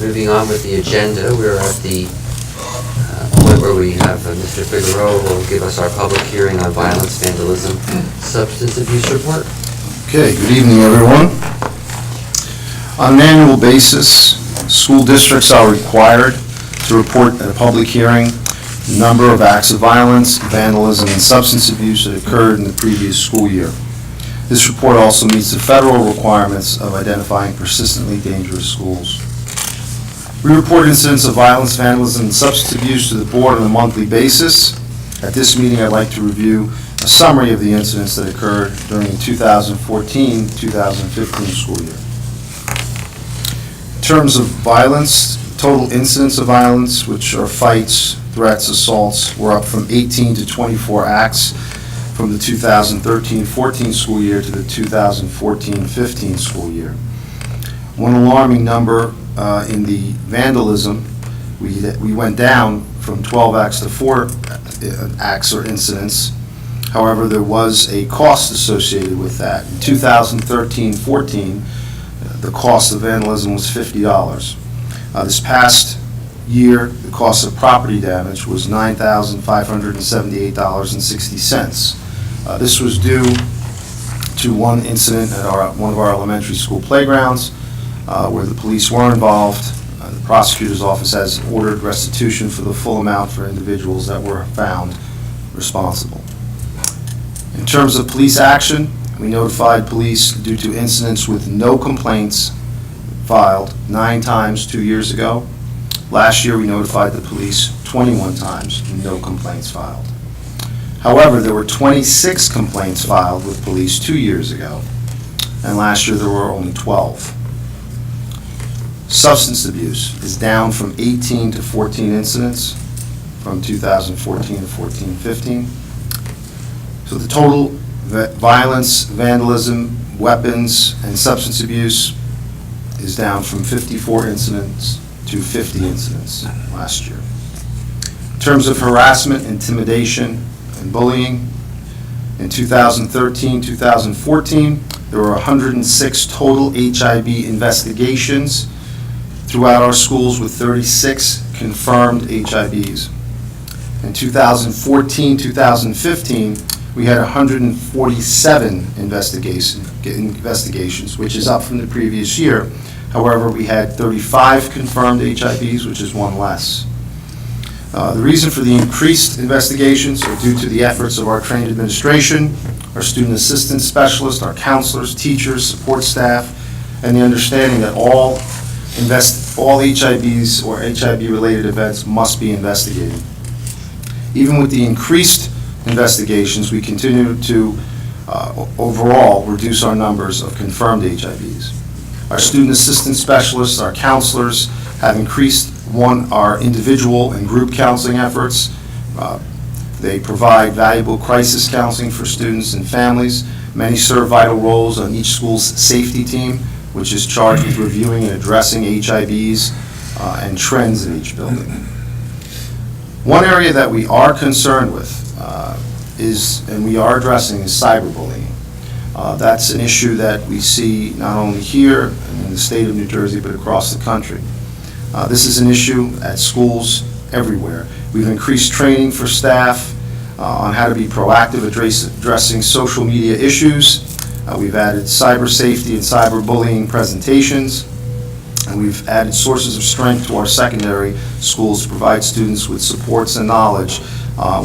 Moving on with the agenda, we're at the point where we have Mr. Figueroa will give us our public hearing on violence, vandalism, substance abuse report. Okay, good evening, everyone. On an annual basis, school districts are required to report at a public hearing the number of acts of violence, vandalism, and substance abuse that occurred in the previous school year. This report also meets the federal requirements of identifying persistently dangerous schools. We report incidents of violence, vandalism, and substance abuse to the board on a monthly basis. At this meeting, I'd like to review a summary of the incidents that occurred during the 2014-2015 school year. In terms of violence, total incidents of violence, which are fights, threats, assaults, were up from 18 to 24 acts from the 2013-14 school year to the 2014-15 school year. One alarming number in the vandalism, we went down from 12 acts to 4 acts or incidents. However, there was a cost associated with that. In 2013-14, the cost of vandalism was $50. This past year, the cost of property damage was $9,578.60. This was due to one incident at one of our elementary school playgrounds where the police were involved. The prosecutor's office has ordered restitution for the full amount for individuals that were found responsible. In terms of police action, we notified police due to incidents with no complaints filed 9 times 2 years ago. Last year, we notified the police 21 times, no complaints filed. However, there were 26 complaints filed with police 2 years ago, and last year there were only 12. Substance abuse is down from 18 to 14 incidents from 2014 to 14-15. So the total violence, vandalism, weapons, and substance abuse is down from 54 incidents to 50 incidents last year. In terms of harassment, intimidation, and bullying, in 2013-2014, there were 106 total HIB investigations throughout our schools with 36 confirmed HIBs. In 2014-2015, we had 147 investigations, which is up from the previous year. However, we had 35 confirmed HIBs, which is one less. The reason for the increased investigations are due to the efforts of our trained administration, our student assistance specialists, our counselors, teachers, support staff, and the understanding that all HIBs or HIB-related events must be investigated. Even with the increased investigations, we continue to overall reduce our numbers of confirmed HIBs. Our student assistance specialists, our counselors have increased our individual and group counseling efforts. They provide valuable crisis counseling for students and families. Many serve vital roles on each school's safety team, which is charged with reviewing and addressing HIBs and trends in each building. One area that we are concerned with and we are addressing is cyberbullying. That's an issue that we see not only here in the state of New Jersey, but across the country. This is an issue at schools everywhere. We've increased training for staff on how to be proactive addressing social media issues. We've added cyber safety and cyberbullying presentations, and we've added sources of strength to our secondary schools to provide students with supports and knowledge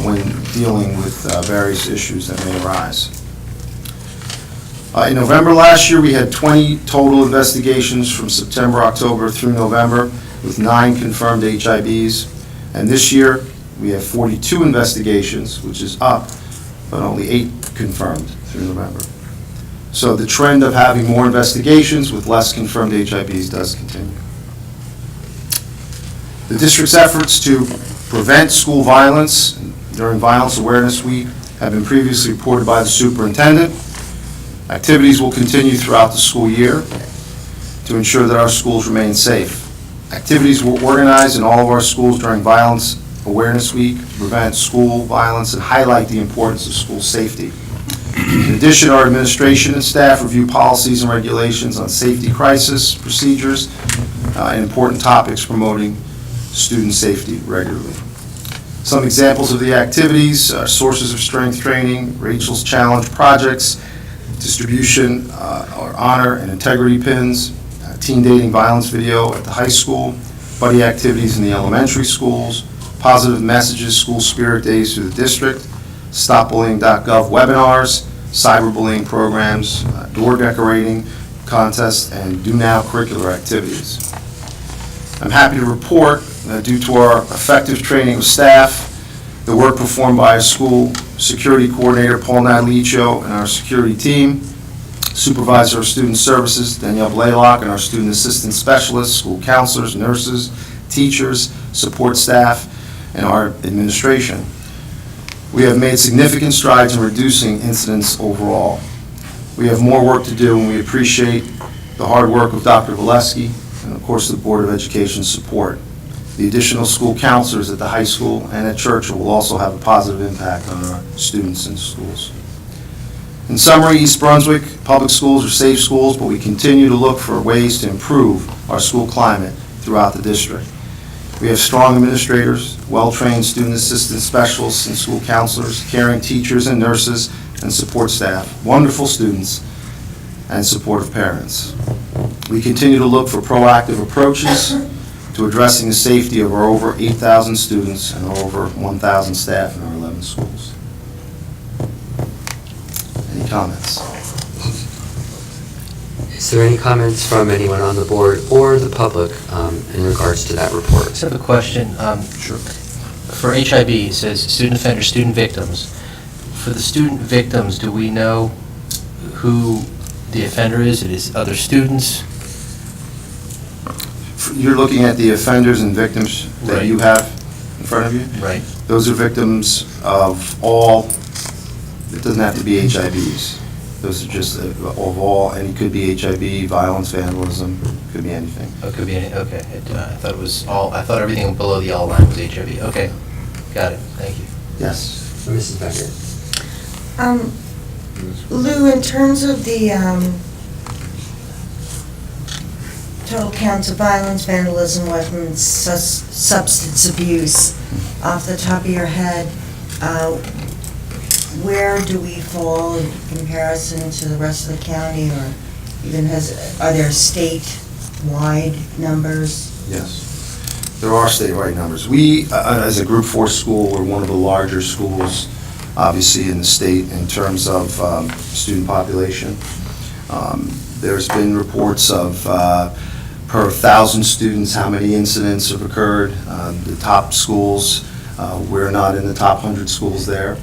when dealing with various issues that may arise. In November last year, we had 20 total investigations from September, October through November, with 9 confirmed HIBs. And this year, we have 42 investigations, which is up, but only 8 confirmed through November. So the trend of having more investigations with less confirmed HIBs does continue. The district's efforts to prevent school violence during Violence Awareness Week have been previously reported by the superintendent. Activities will continue throughout the school year to ensure that our schools remain safe. Activities were organized in all of our schools during Violence Awareness Week to prevent school violence and highlight the importance of school safety. In addition, our administration and staff review policies and regulations on safety crisis procedures and important topics promoting student safety regularly. Some examples of the activities are sources of strength training, Rachel's Challenge projects, distribution or honor and integrity pins, teen dating violence video at the high school, buddy activities in the elementary schools, positive messages, school spirit days through the district, stopbullying.gov webinars, cyberbullying programs, door decorating contests, and Do Now curricular activities. I'm happy to report that due to our effective training of staff, the work performed by our school security coordinator, Paul Nadalicio, and our security team, supervisor of student services, Danielle Blaylock, and our student assistant specialists, school counselors, nurses, teachers, support staff, and our administration. We have made significant strides in reducing incidents overall. We have more work to do, and we appreciate the hard work of Dr. Valesky and, of course, the Board of Education's support. The additional school counselors at the high school and at Churchill will also have a positive impact on our students and schools. In summary, East Brunswick public schools are safe schools, but we continue to look for ways to improve our school climate throughout the district. We have strong administrators, well-trained student assistant specialists and school counselors, caring teachers and nurses and support staff, wonderful students, and supportive parents. We continue to look for proactive approaches to addressing the safety of our over 8,000 students and our over 1,000 staff in our 11 schools. Any comments? Is there any comments from anyone on the board or the public in regards to that report? I just have a question. Sure. For HIB, it says student offenders, student victims. For the student victims, do we know who the offender is? It is other students? You're looking at the offenders and victims that Right. you have in front of you? Right. Those are victims of all, it doesn't have to be HIVs. Those are just of all, and it could be HIV, violence, vandalism, could be anything. Oh, it could be any, okay. I thought it was all, I thought everything below the yellow line was HIV. Okay, got it, thank you. Yes. Mrs. Becker? Lou, in terms of the total counts of violence, vandalism, weapons, substance abuse, off the top of your head, where do we fall in comparison to the rest of the county, or even are there statewide numbers? Yes. There are statewide numbers. We, as a Group 4 school, we're one of the larger schools, obviously, in the state in terms of student population. There's been reports of, per 1,000 students, how many incidents have occurred. The top schools, we're not in the top 100 schools there.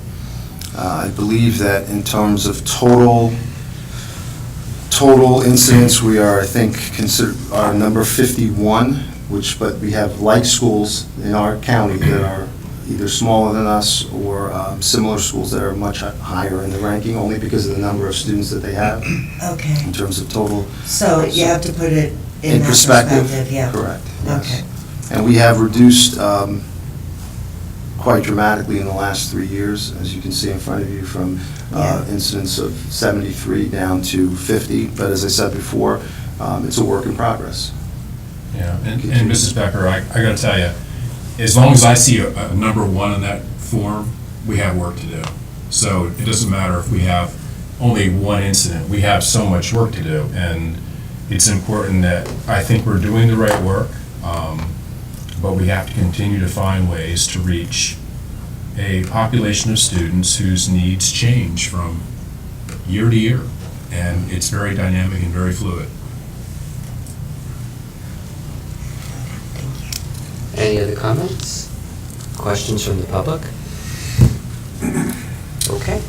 I believe that in terms of total incidents, we are, I think, our number 51, but we have like schools in our county that are either smaller than us or similar schools that are much higher in the ranking, only because of the number of students that they have Okay, in terms of total. so you have to put it in In that perspective, yeah. correct, yes. Okay. And we have reduced quite dramatically in the last 3 years, as you can see in front of you, from Yeah. incidents of 73 down to 50. But as I said before, it's a work in progress. Yeah, and Mrs. Becker, I got to tell you, as long as I see a number 1 in that form, we have work to do. So it doesn't matter if we have only 1 incident, we have so much work to do. And it's important that I think we're doing the right work, but we have to continue to find ways to reach a population of students whose needs change from year to year. And it's very dynamic and very fluid. Any other comments? Questions from the public? Okay.